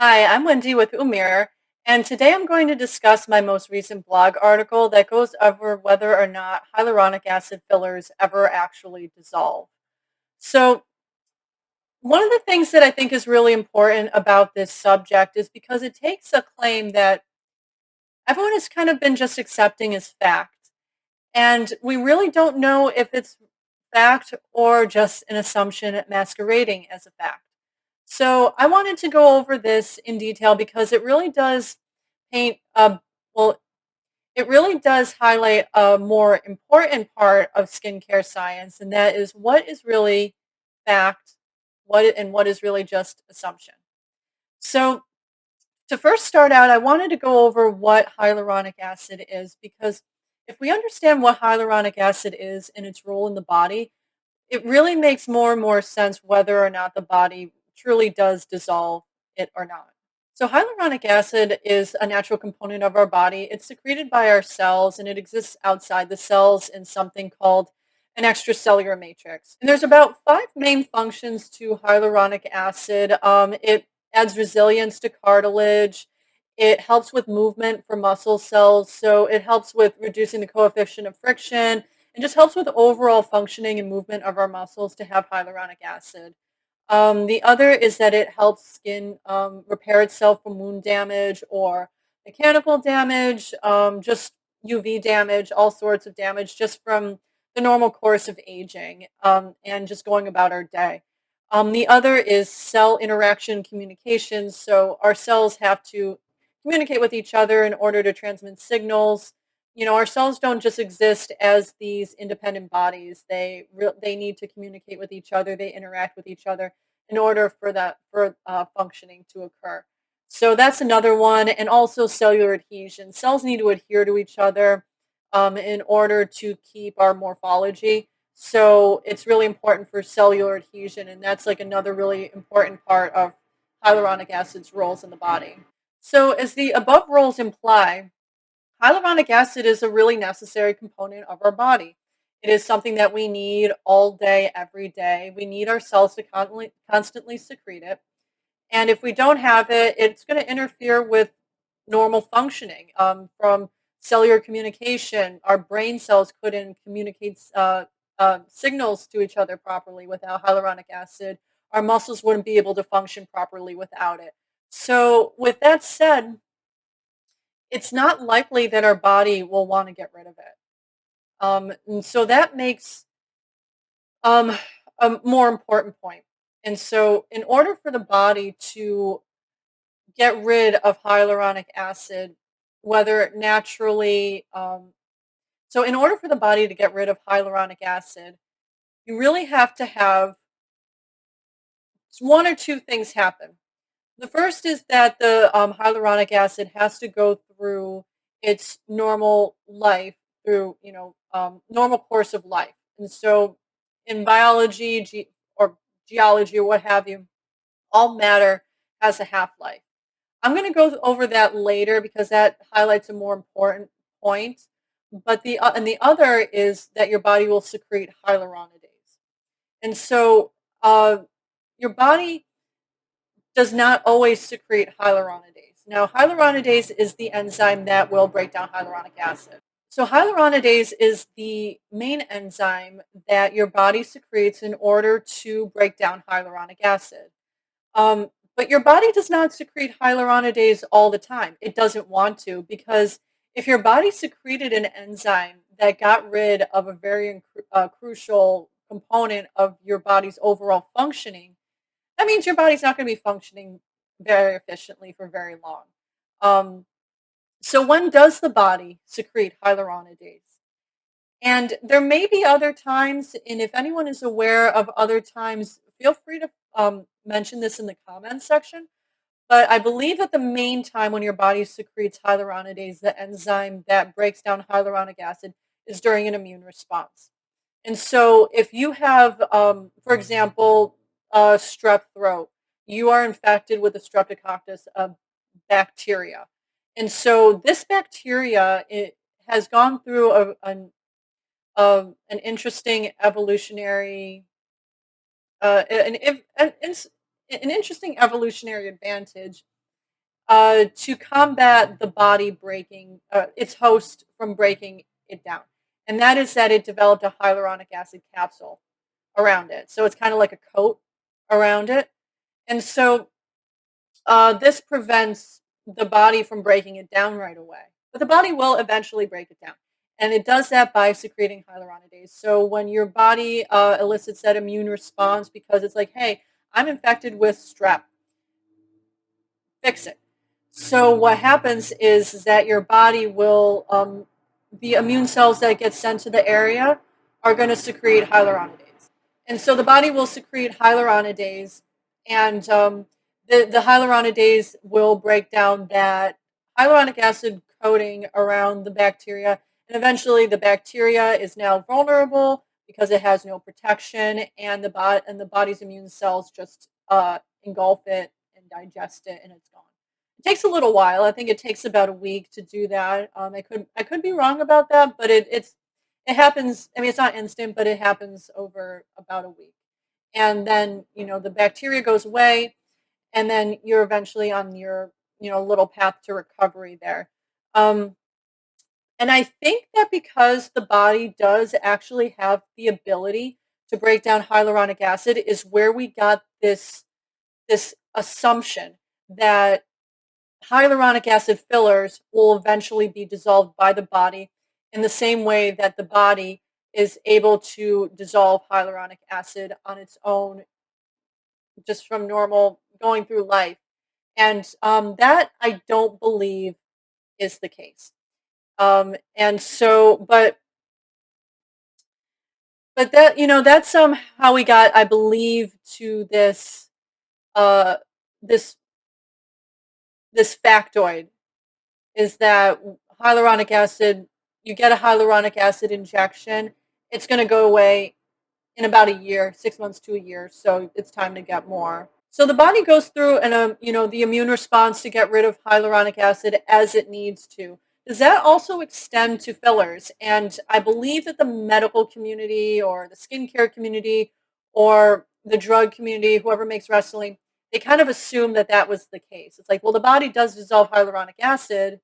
Hi, I'm Wendy with Oumere, and today I'm going to discuss my most recent blog article that goes over whether or not hyaluronic acid fillers ever actually dissolve. So, one of the things that I think is really important about this subject is because it takes a claim that everyone has kind of been just accepting as fact, and we really don't know if it's fact or just an assumption masquerading as a fact. So I wanted to go over this in detail because it really does paint well, it really does highlight a more important part of skincare science, and that is what is really fact, what is really just assumption. So to first start out, I wanted to go over what hyaluronic acid is because if we understand what hyaluronic acid is and its role in the body, it really makes more and more sense whether or not the body truly does dissolve it or not. So, hyaluronic acid is a natural component of our body. It's secreted by our cells and it exists outside the cells in something called an extracellular matrix. And there's about five main functions to hyaluronic acid. It adds resilience to cartilage. It helps with movement for muscle cells. So, it helps with reducing the coefficient of friction and just helps with overall functioning and movement of our muscles to have hyaluronic acid. The other is that it helps skin repair itself from wound damage or mechanical damage, just UV damage, all sorts of damage just from the normal course of aging and just going about our day. The other is cell interaction communications. So our cells have to communicate with each other in order to transmit signals. You know, our cells don't just exist as these independent bodies. They need to communicate with each other. They interact with each other in order for functioning to occur. So that's another one, and also cellular adhesion. Cells need to adhere to each other in order to keep our morphology. So it's really important for cellular adhesion, and that's like another really important part of hyaluronic acid's roles in the body. So as the above roles imply, hyaluronic acid is a really necessary component of our body. It is something that we need all day, every day. We need our cells to constantly secrete it. And if we don't have it, it's going to interfere with normal functioning from cellular communication. Our brain cells couldn't communicate signals to each other properly without hyaluronic acid. Our muscles wouldn't be able to function properly without it. So, with that said, it's not likely that our body will want to get rid of it. And so that makes um, a more important point. And so, in order for the body to get rid of hyaluronic acid, whether naturally, in order for the body to get rid of hyaluronic acid, you really have to have one or two things happen. The first is that the hyaluronic acid has to go through its normal life, through normal course of life, and so in biology, or geology, or what have you, all matter has a half life. I'm going to go over that later because that highlights a more important point. But the other is that your body will secrete hyaluronidase, and so your body does not always secrete hyaluronidase. Now, hyaluronidase is the enzyme that will break down hyaluronic acid. So, hyaluronidase is the main enzyme that your body secretes in order to break down hyaluronic acid. But your body does not secrete hyaluronidase all the time. It doesn't want to because if your body secreted an enzyme that got rid of a very crucial component of your body's overall functioning, that means your body's not going to be functioning very efficiently for very long. Um, so when does the body secrete hyaluronidase? And there may be other times, and if anyone is aware of other times, feel free to mention this in the comments section. But I believe that the main time when your body secretes hyaluronidase, the enzyme that breaks down hyaluronic acid, is during an immune response. And so, if you have, for example, strep throat, you are infected with a streptococcus bacteria. And so, this bacteria it has gone through an interesting evolutionary, an interesting evolutionary advantage to combat the body breaking its host from breaking it down. And that is that it developed a hyaluronic acid capsule around it. So it's kind of like a coat around it. And so this prevents the body from breaking it down right away. But the body will eventually break it down. And it does that by secreting hyaluronidase. So when your body elicits that immune response because it's like, hey, I'm infected with strep, fix it. So what happens is that your body will, the immune cells that get sent to the area are going to secrete hyaluronidase, and so the body will secrete hyaluronidase, and the hyaluronidase will break down that hyaluronic acid coating around the bacteria, and eventually the bacteria is now vulnerable because it has no protection, and the body's immune cells just engulf it and digest it, and it's gone. It takes a little while. I think it takes about a week to do that. I could be wrong about that, but it happens. I mean, it's not instant, but it happens over about a week, and then the bacteria goes away, and then you're eventually on your little path to recovery there. Um, and I think that because the body does actually have the ability to break down hyaluronic acid, is where we got this assumption that hyaluronic acid fillers will eventually be dissolved by the body in the same way that the body is able to dissolve hyaluronic acid on its own just from normal going through life. And that I don't believe is the case. And so, but that that's how we got, I believe, to uh, this this factoid is that hyaluronic acid, you get a hyaluronic acid injection, it's going to go away in about a year, 6 months to a year. So it's time to get more. So the body goes through the immune response to get rid of hyaluronic acid as it needs to. Does that also extend to fillers? And I believe that the medical community or the skincare community or the drug community, whoever makes Restylane, they kind of assume that that was the case. It's like, well, the body does dissolve hyaluronic acid,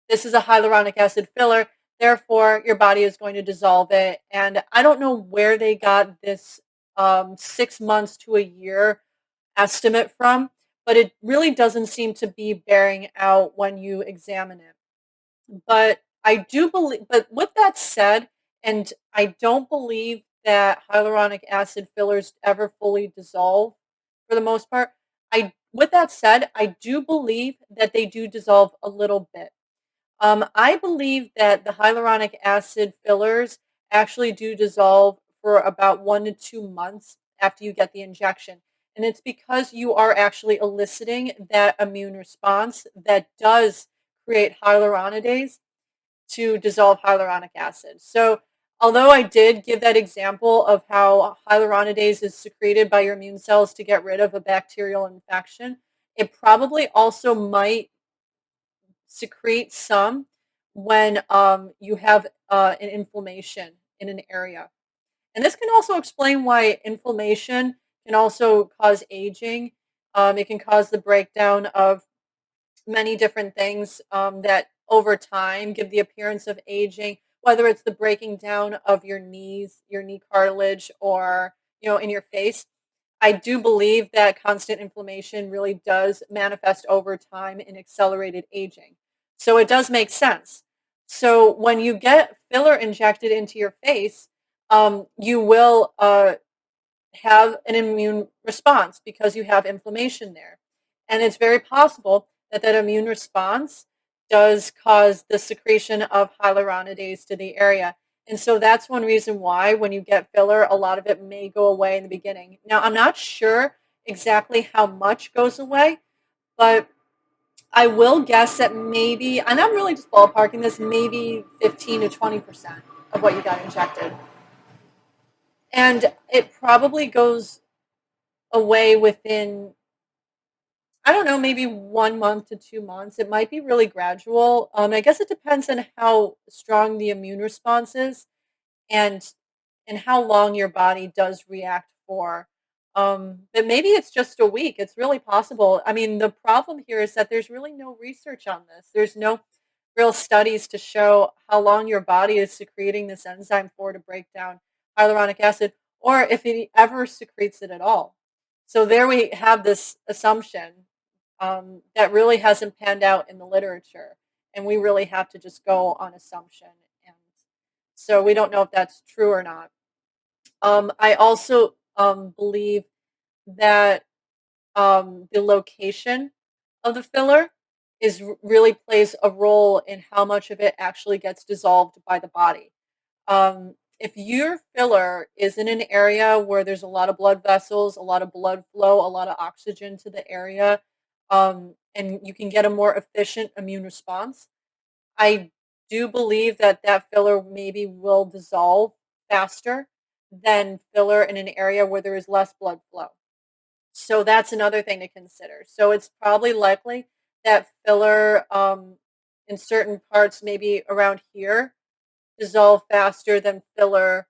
this is a hyaluronic acid filler, therefore your body is going to dissolve it. And I don't know where they got this 6 months to a year estimate from, but it really doesn't seem to be bearing out when you examine it. But I do believe, but with that said, and I don't believe that hyaluronic acid fillers ever fully dissolve for the most part. With that said, I do believe that they do dissolve a little bit. I believe that the hyaluronic acid fillers actually do dissolve for about 1 to 2 months after you get the injection. And it's because you are actually eliciting that immune response that does create hyaluronidase to dissolve hyaluronic acid. So, although I did give that example of how hyaluronidase is secreted by your immune cells to get rid of a bacterial infection, it probably also might secrete some when you have an inflammation in an area. And this can also explain why inflammation can also cause aging. It can cause the breakdown of many different things that over time give the appearance of aging, whether it's the breaking down of your knees, your knee cartilage, or in your face. I do believe that constant inflammation really does manifest over time in accelerated aging. So it does make sense. So when you get filler injected into your face, you will have an immune response because you have inflammation there. And it's very possible that that immune response does cause the secretion of hyaluronidase to the area. And so that's one reason why when you get filler, a lot of it may go away in the beginning. Now, I'm not sure exactly how much goes away, but I will guess that maybe, and I'm really just ballparking this, maybe 15 to 20% of what you got injected. And it probably goes away within, I don't know, maybe 1 month to 2 months. It might be really gradual. I guess it depends on how strong the immune response is and and how long your body does react for. But maybe it's just a week. It's really possible. I mean, the problem here is that there's really no research on this. There's no real studies to show how long your body is secreting this enzyme for to break down hyaluronic acid, or if it ever secretes it at all. So there we have this assumption that really hasn't panned out in the literature, and we really have to just go on assumption. And so we don't know if that's true or not. I also believe that the location of the filler really plays a role in how much of it actually gets dissolved by the body. If your filler is in an area where there's a lot of blood vessels, a lot of blood flow, a lot of oxygen to the area, and you can get a more efficient immune response, I do believe that that filler maybe will dissolve faster than filler in an area where there is less blood flow. So that's another thing to consider. So it's probably likely that filler in certain parts, maybe around here, dissolve faster than filler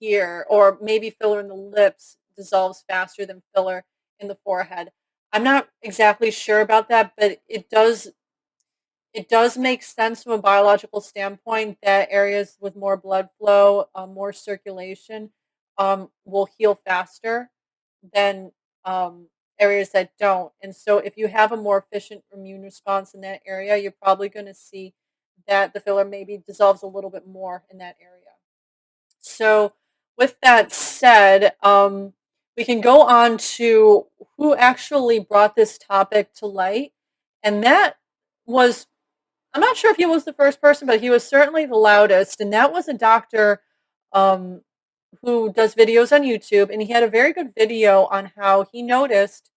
here, or maybe filler in the lips dissolves faster than filler in the forehead. I'm not exactly sure about that, but it does make sense from a biological standpoint that areas with more blood flow, more circulation, will heal faster than areas that don't. And so, if you have a more efficient immune response in that area, you're probably going to see that the filler maybe dissolves a little bit more in that area. So, with that said, we can go on to who actually brought this topic to light. And that was, I'm not sure if he was the first person, but he was certainly the loudest. And that was a doctor um, who does videos on YouTube. And he had a very good video on how he noticed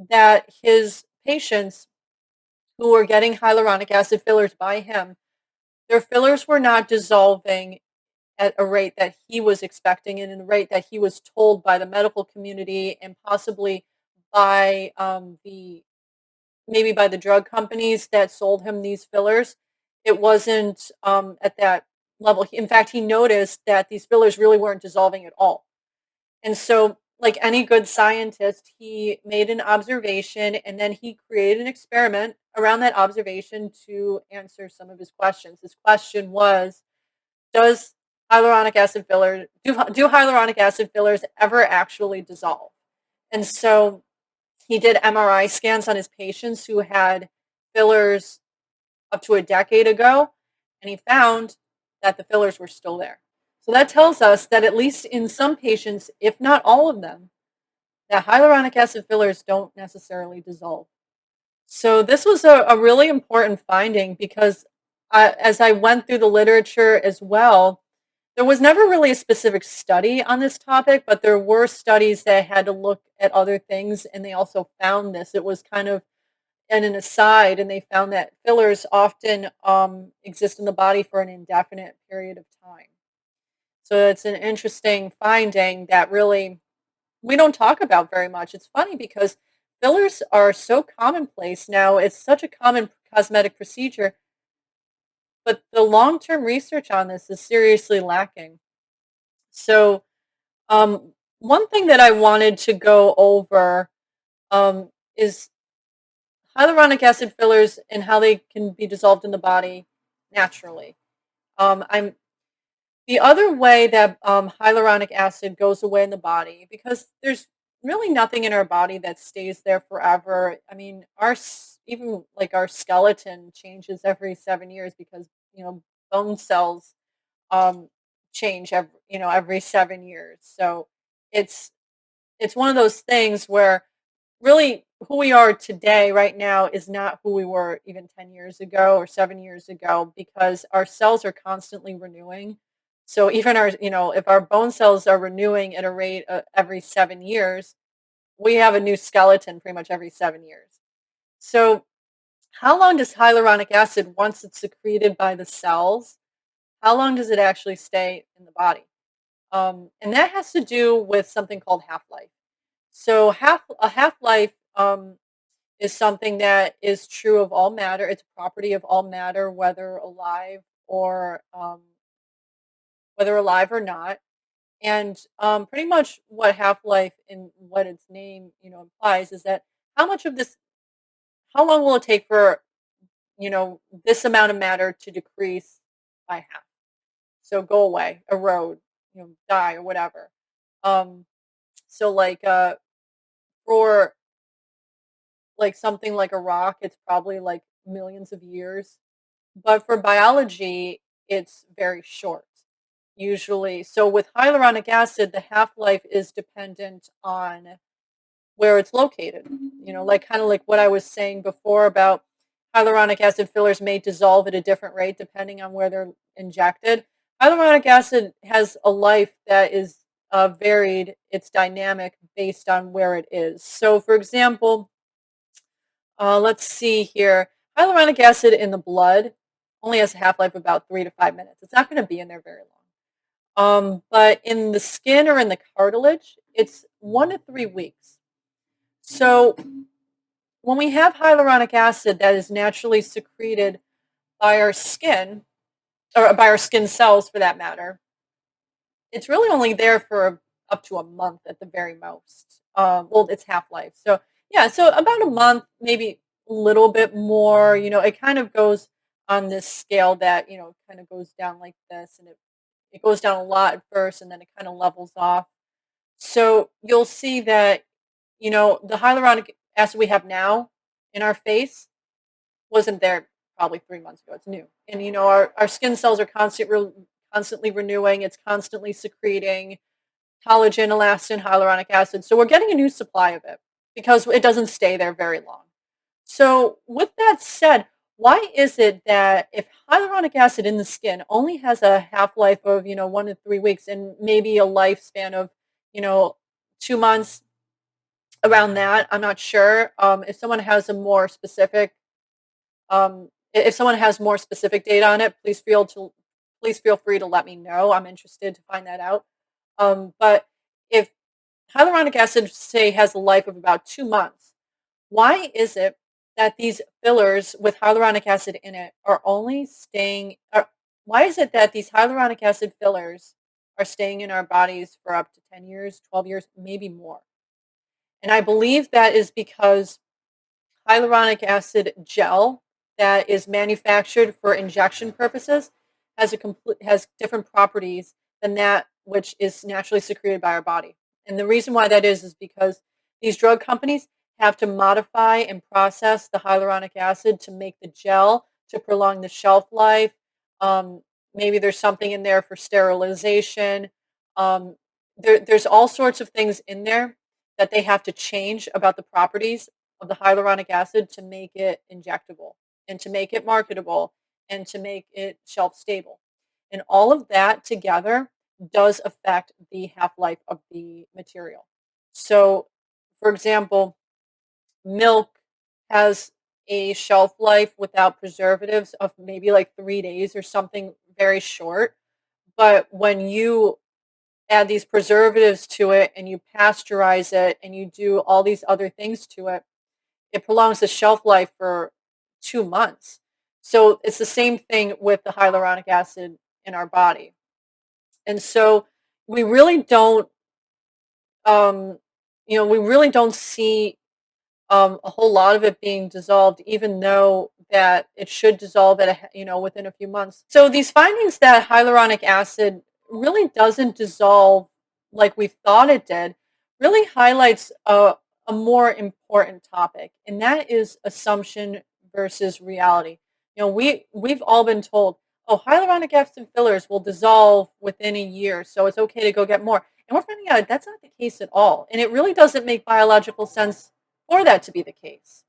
that his patients who were getting hyaluronic acid fillers by him, their fillers were not dissolving at a rate that he was expecting and in a rate that he was told by the medical community and possibly by the maybe by the drug companies that sold him these fillers. It wasn't at that level. In fact, he noticed that these fillers really weren't dissolving at all. And so, like any good scientist, he made an observation and then he created an experiment around that observation to answer some of his questions. His question was, does do hyaluronic acid fillers ever actually dissolve? And so he did MRI scans on his patients who had fillers up to a decade ago, and he found that the fillers were still there. So that tells us that at least in some patients, if not all of them, that hyaluronic acid fillers don't necessarily dissolve. So this was a really important finding because as I went through the literature as well, there was never really a specific study on this topic, but there were studies that had to look at other things, and they also found this. It was kind of an aside, and they found that fillers often exist in the body for an indefinite period of time. So it's an interesting finding that really we don't talk about very much. It's funny because fillers are so commonplace now. It's such a common cosmetic procedure, but the long-term research on this is seriously lacking. So, one thing that I wanted to go over is hyaluronic acid fillers and how they can be dissolved in the body naturally. I'm The other way that hyaluronic acid goes away in the body, because there's really nothing in our body that stays there forever. I mean, even like our skeleton changes every 7 years because bone cells um, change every 7 years. So it's it's one of those things where really who we are today right now is not who we were even 10 years ago or 7 years ago because our cells are constantly renewing. So even if our bone cells are renewing at a rate every 7 years, we have a new skeleton pretty much every 7 years. So how long does hyaluronic acid, once it's secreted by the cells, how long does it actually stay in the body? And that has to do with something called half-life. So a half-life is something that is true of all matter. It's a property of all matter, whether alive or not. And pretty much what half life and what its name implies is that how much of this, how long will it take for this amount of matter to decrease by half? So go away, erode, die or whatever. Um, so for like something like a rock, it's probably like millions of years. But for biology, it's very short, usually. So with hyaluronic acid, the half life is dependent on where it's located. Like kind of like what I was saying before about hyaluronic acid fillers may dissolve at a different rate depending on where they're injected. Hyaluronic acid has a life that is varied, it's dynamic based on where it is. So, for example, let's see here. Hyaluronic acid in the blood only has a half life of about 3 to 5 minutes. It's not going to be in there very long. But in the skin or in the cartilage, it's 1 to 3 weeks. So when we have hyaluronic acid that is naturally secreted by our skin, or by our skin cells for that matter, it's really only there for up to a month at the very most. Well, it's half life. So yeah, so about a month, maybe a little bit more. It kind of goes on this scale that kind of goes down like this, and it goes down a lot at first, and then it kind of levels off. So you'll see that the hyaluronic acid we have now in our face wasn't there probably 3 months ago. It's new, and our skin cells are constantly renewing. It's constantly secreting collagen, elastin, hyaluronic acid. So we're getting a new supply of it because it doesn't stay there very long. So with that said, why is it that if hyaluronic acid in the skin only has a half life of 1 to 3 weeks and maybe a lifespan of you know 2 months, around that, I'm not sure. If someone has a more specific if someone has more specific data on it, please feel free to let me know. I'm interested to find that out. But if hyaluronic acid, say, has a life of about 2 months, why is it that these fillers with hyaluronic acid in it are only staying? Why is it that these hyaluronic acid fillers are staying in our bodies for up to 10 years, 12 years, maybe more? And I believe that is because hyaluronic acid gel that is manufactured for injection purposes has different properties than that which is naturally secreted by our body. And the reason why that is because these drug companies have to modify and process the hyaluronic acid to make the gel to prolong the shelf life. Um, Maybe there's something in there for sterilization. There's all sorts of things in there that they have to change about the properties of the hyaluronic acid to make it injectable and to make it marketable and to make it shelf stable. And all of that together does affect the half life of the material. So, for example, milk has a shelf life without preservatives of maybe like 3 days or something very short. But when you add these preservatives to it and you pasteurize it and you do all these other things to it, it prolongs the shelf life for 2 months. So it's the same thing with the hyaluronic acid in our body. And so we really don't, um, we really don't see a whole lot of it being dissolved, even though that it should dissolve within a few months. So these findings that hyaluronic acid really doesn't dissolve like we thought it did really highlights a more important topic, and that is assumption versus reality. We've all been told, oh, hyaluronic acid fillers will dissolve within a year, so it's okay to go get more. And we're finding out that's not the case at all. And it really doesn't make biological sense for that to be the case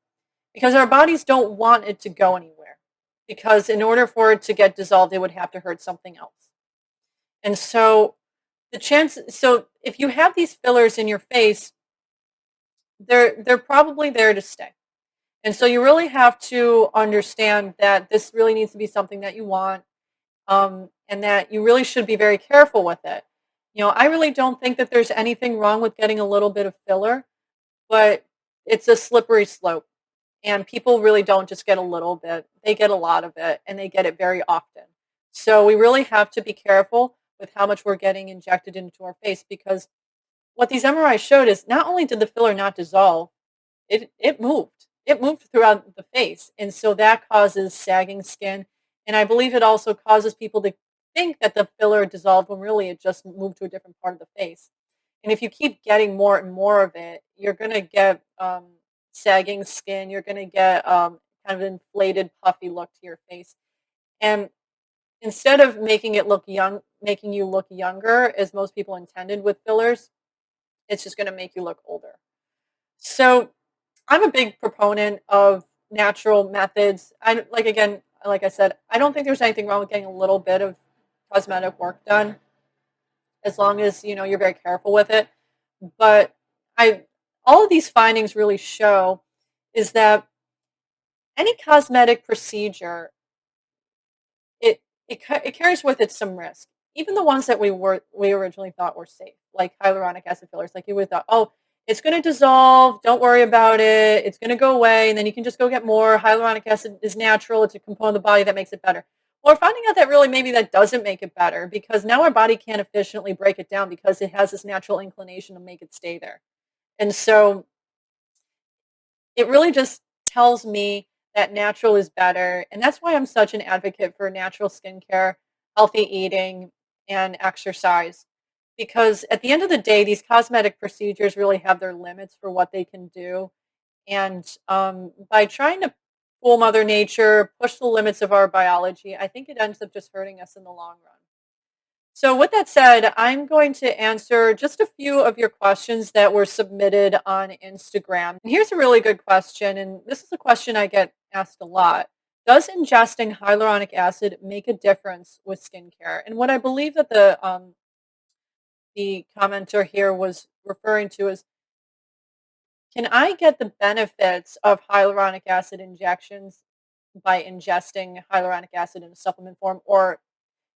because our bodies don't want it to go anywhere, because in order for it to get dissolved it would have to hurt something else. And so if you have these fillers in your face, they're probably there to stay. And so you really have to understand that this really needs to be something that you want, and that you really should be very careful with it. I really don't think that there's anything wrong with getting a little bit of filler, but it's a slippery slope. And people really don't just get a little bit, they get a lot of it and they get it very often. So we really have to be careful. with how much we're getting injected into our face because what these MRIs showed is not only did the filler not dissolve, it moved. It moved throughout the face, and so that causes sagging skin, and I believe it also causes people to think that the filler dissolved when really it just moved to a different part of the face. And if you keep getting more and more of it, you're gonna get, sagging skin, you're gonna get, kind of inflated, puffy look to your face, and instead of making you look younger, as most people intended with fillers, it's just gonna make you look older. So I'm a big proponent of natural methods. Like I said, I don't think there's anything wrong with getting a little bit of cosmetic work done as long as you're very careful with it. But I all of these findings really show is that any cosmetic procedure it carries with it some risk. Even the ones that we originally thought were safe, like hyaluronic acid fillers, like you would thought, oh, it's going to dissolve. Don't worry about it. It's going to go away, and then you can just go get more. Hyaluronic acid is natural. It's a component of the body that makes it better. Well, we're finding out that really maybe that doesn't make it better because now our body can't efficiently break it down because it has this natural inclination to make it stay there. And so it really just tells me that natural is better, and that's why I'm such an advocate for natural skincare, healthy eating, and exercise. Because at the end of the day, these cosmetic procedures really have their limits for what they can do, and by trying to fool Mother Nature, push the limits of our biology, I think it ends up just hurting us in the long run. So, with that said, I'm going to answer just a few of your questions that were submitted on Instagram. And here's a really good question, and this is a question I get asked a lot. Does ingesting hyaluronic acid make a difference with skincare? And what I believe that the commenter here was referring to is, can I get the benefits of hyaluronic acid injections by ingesting hyaluronic acid in a supplement form, or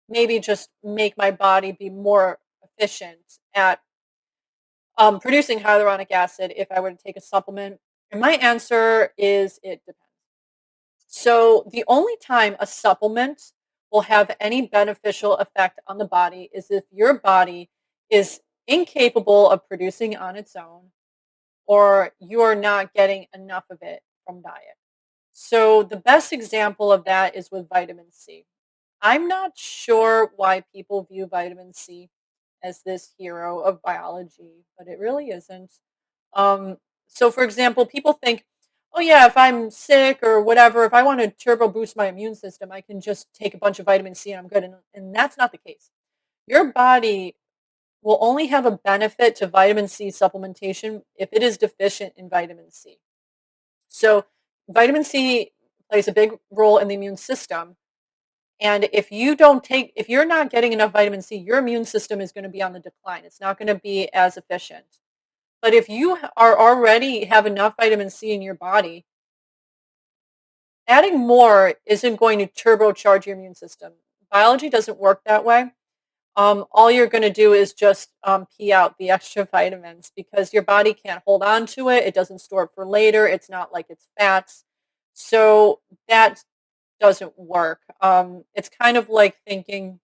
maybe just make my body be more efficient at producing hyaluronic acid if I were to take a supplement? And my answer is it depends. So, the only time a supplement will have any beneficial effect on the body is if your body is incapable of producing on its own or you're not getting enough of it from diet. So, the best example of that is with vitamin C. I'm not sure why people view vitamin C as this hero of biology, but it really isn't. So, for example, people think, oh, yeah, if I'm sick or whatever, if I want to turbo boost my immune system, I can just take a bunch of vitamin C and I'm good. And that's not the case. Your body will only have a benefit to vitamin C supplementation if it is deficient in vitamin C. So, vitamin C plays a big role in the immune system, and if you're not getting enough vitamin C, your immune system is going to be on the decline. It's not going to be as efficient. But if you are already have enough vitamin C in your body, adding more isn't going to turbocharge your immune system. Biology doesn't work that way. All you're going to do is just pee out the extra vitamins because your body can't hold on to it. It doesn't store it for later. It's not like it's fats. So that doesn't work. It's kind of like thinking,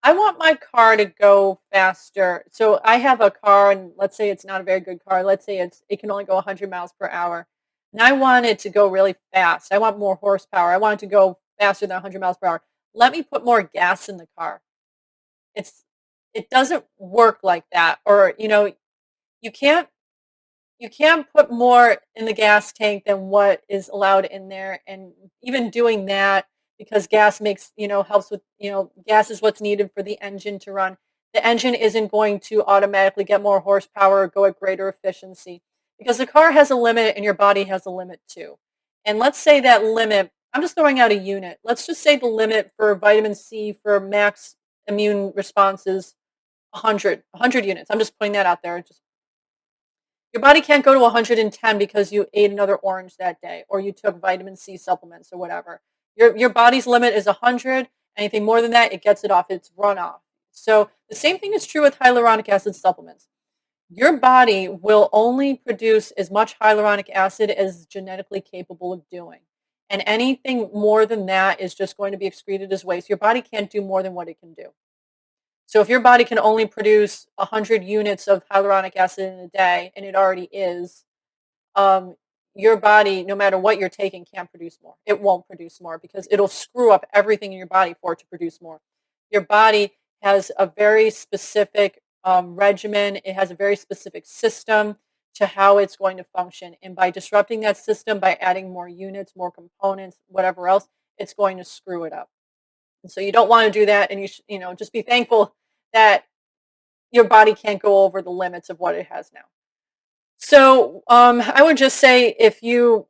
I want my car to go faster. So I have a car, and let's say it's not a very good car. Let's say it can only go 100 miles per hour, and I want it to go really fast. I want more horsepower. I want it to go faster than 100 miles per hour. Let me put more gas in the car. It's it doesn't work like that. Or you can't you can't put more in the gas tank than what is allowed in there, and even doing that, because gas makes helps with gas is what's needed for the engine to run. The engine isn't going to automatically get more horsepower or go at greater efficiency because the car has a limit and your body has a limit too. And let's say that limit, I'm just throwing out a unit. Let's just say the limit for vitamin C for max immune response is 100 units. I'm just putting that out there. Just your body can't go to 110 because you ate another orange that day or you took vitamin C supplements or whatever. Your body's limit is 100. Anything more than that, it gets it off. It's run off. So the same thing is true with hyaluronic acid supplements. Your body will only produce as much hyaluronic acid as genetically capable of doing. And anything more than that is just going to be excreted as waste. Your body can't do more than what it can do. So if your body can only produce 100 units of hyaluronic acid in a day, and it already is, um, your body, no matter what you're taking, can't produce more. It won't produce more because it'll screw up everything in your body for it to produce more. Your body has a very specific regimen, it has a very specific system to how it's going to function. And by disrupting that system, by adding more units, more components, whatever else, it's going to screw it up. And so you don't want to do that. And just be thankful that your body can't go over the limits of what it has now. So I would just say if you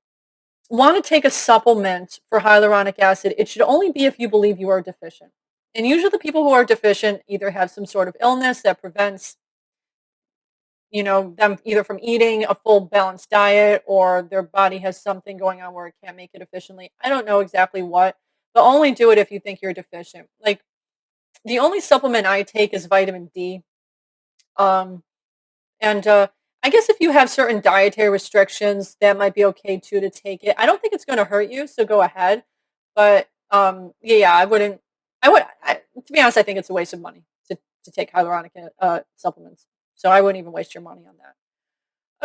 want to take a supplement for hyaluronic acid, it should only be if you believe you are deficient. And usually the people who are deficient either have some sort of illness that prevents, them either from eating a full balanced diet, or their body has something going on where it can't make it efficiently. I don't know exactly what, but only do it if you think you're deficient. Like the only supplement I take is vitamin D. Um, And I guess if you have certain dietary restrictions, that might be okay too to take it. I don't think it's going to hurt you, so go ahead. But yeah, I wouldn't. To be honest, I think it's a waste of money to take hyaluronic supplements. So I wouldn't even waste your money on that.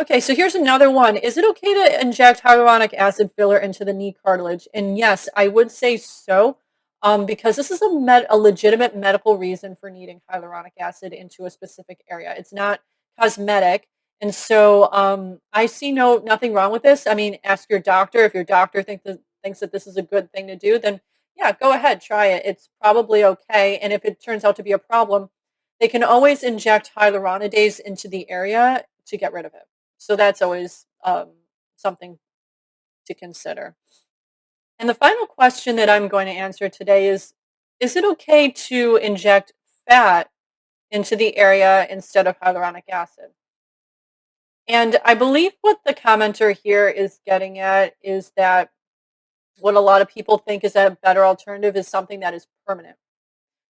Okay, so here's another one. Is it okay to inject hyaluronic acid filler into the knee cartilage? And yes, I would say so, because this is a legitimate medical reason for needing hyaluronic acid into a specific area. It's not cosmetic, and so I see nothing wrong with this. I mean, ask your doctor. If your doctor thinks that this is a good thing to do, then yeah, go ahead, try it. It's probably okay. And if it turns out to be a problem, they can always inject hyaluronidase into the area to get rid of it. So that's always something to consider. And the final question that I'm going to answer today is it okay to inject fat into the area instead of hyaluronic acid? And I believe what the commenter here is getting at is that what a lot of people think is a better alternative is something that is permanent.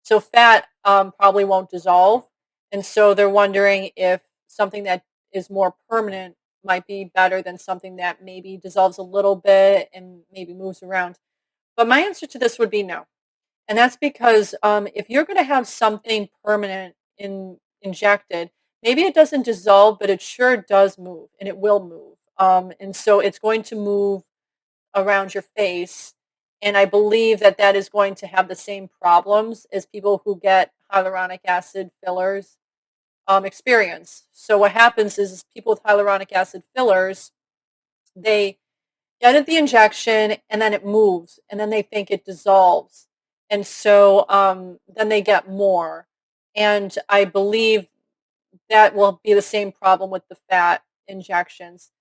So fat probably won't dissolve. And so they're wondering if something that is more permanent might be better than something that maybe dissolves a little bit and maybe moves around. But my answer to this would be no. And that's because if you're going to have something permanent injected, maybe it doesn't dissolve, but it sure does move, and it will move. And so it's going to move around your face. And I believe that that is going to have the same problems as people who get hyaluronic acid fillers experience. So what happens is people with hyaluronic acid fillers, they get at the injection and then it moves and then they think it dissolves. And so then they get more. And I believe that will be the same problem with the fat injections.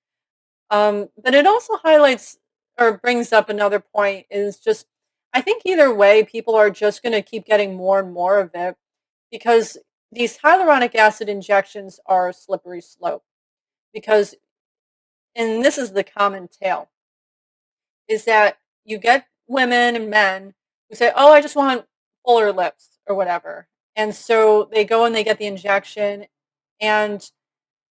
But it also highlights or brings up another point is just I think either way, people are just going to keep getting more and more of it because these hyaluronic acid injections are a slippery slope. Because, and this is the common tale, is that you get women and men who say, "Oh, I just want fuller lips or whatever," and so they go and they get the injection, and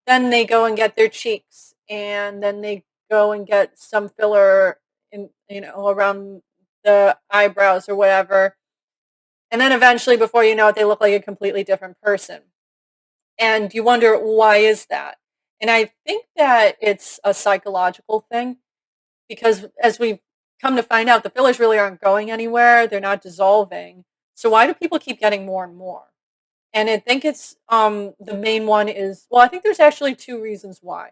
then they go and get their cheeks, and then they go and get some filler in, around the eyebrows or whatever. And then eventually, before you know it, they look like a completely different person. And you wonder, why is that? And I think that it's a psychological thing because as we've come to find out, the fillers really aren't going anywhere. They're not dissolving. So why do people keep getting more and more? And I think it's the main one is, well, I think there's actually two reasons why.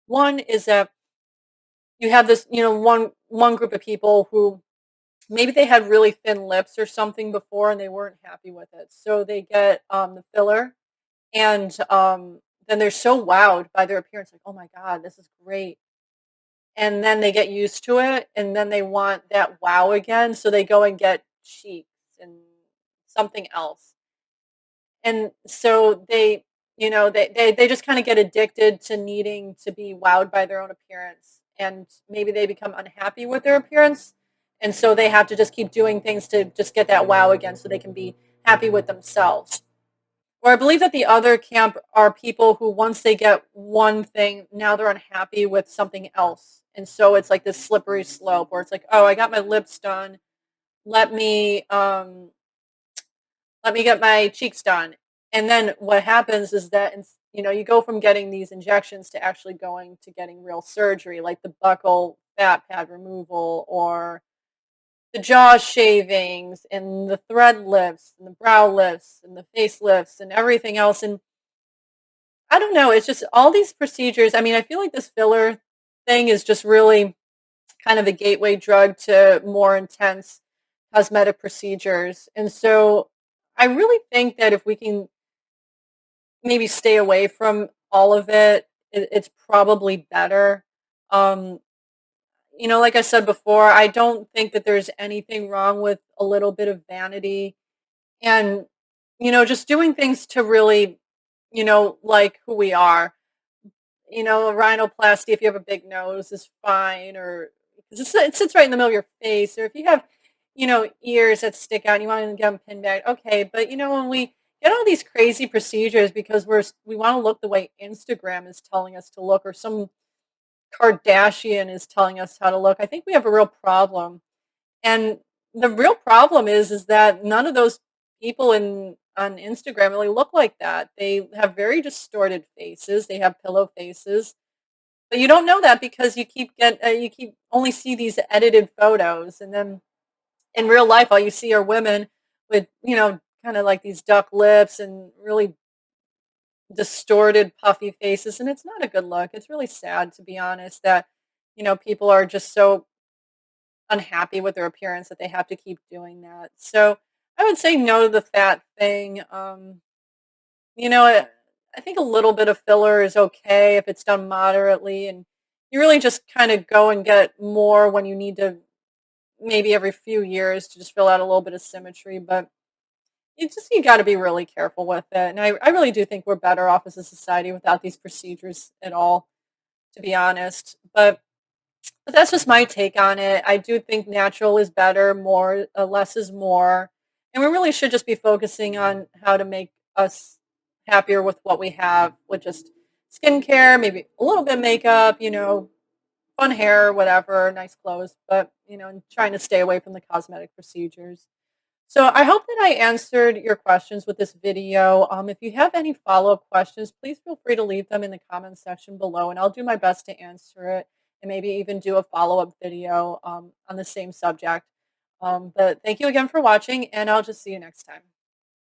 One is that you have this, one group of people who maybe they had really thin lips or something before and they weren't happy with it. So they get the filler and then they're so wowed by their appearance, like, oh my God, this is great. And then they get used to it and then they want that wow again. So they go and get cheeks and something else. And so they just kind of get addicted to needing to be wowed by their own appearance. And maybe they become unhappy with their appearance. And so they have to just keep doing things to just get that wow again so they can be happy with themselves. Or I believe that the other camp are people who once they get one thing, now they're unhappy with something else. And so it's like this slippery slope where it's like, "Oh, I got my lips done. Let me, um, let me get my cheeks done." And then what happens is that, you go from getting these injections to actually going to getting real surgery, like the buccal fat pad removal or the jaw shavings and the thread lifts and the brow lifts and the face lifts and everything else. And I don't know, it's just all these procedures. I mean, I feel like this filler thing is just really kind of a gateway drug to more intense cosmetic procedures. And so I really think that if we can maybe stay away from all of it's probably better. Um, like I said before, I don't think that there's anything wrong with a little bit of vanity and, just doing things to really, like who we are. A rhinoplasty, if you have a big nose, is fine, or 'cause it sits right in the middle of your face, or if you have, ears that stick out and you want to get them pinned back, okay. But when we get all these crazy procedures because we want to look the way Instagram is telling us to look, or some Kardashian is telling us how to look, I think we have a real problem. And the real problem is that none of those people in on Instagram really look like that. They have very distorted faces. They have pillow faces. But you don't know that because you keep only see these edited photos, and then in real life all you see are women with, kind of like these duck lips and really distorted puffy faces, and it's not a good look. It's really sad, to be honest, that people are just so unhappy with their appearance that they have to keep doing that. So I would say no to the fat thing. You know, I, I think a little bit of filler is okay if it's done moderately, and you really just kind of go and get more when you need to, maybe every few years, to just fill out a little bit of symmetry. But you got to be really careful with it. And I really do think we're better off as a society without these procedures at all, to be honest. But that's just my take on it. I do think natural is better, less is more. And we really should just be focusing on how to make us happier with what we have, with just skincare, maybe a little bit of makeup, fun hair, whatever, nice clothes, but, and trying to stay away from the cosmetic procedures. So I hope that I answered your questions with this video. If you have any follow-up questions, please feel free to leave them in the comments section below, and I'll do my best to answer it and maybe even do a follow-up video on the same subject. But thank you again for watching, and I'll just see you next time.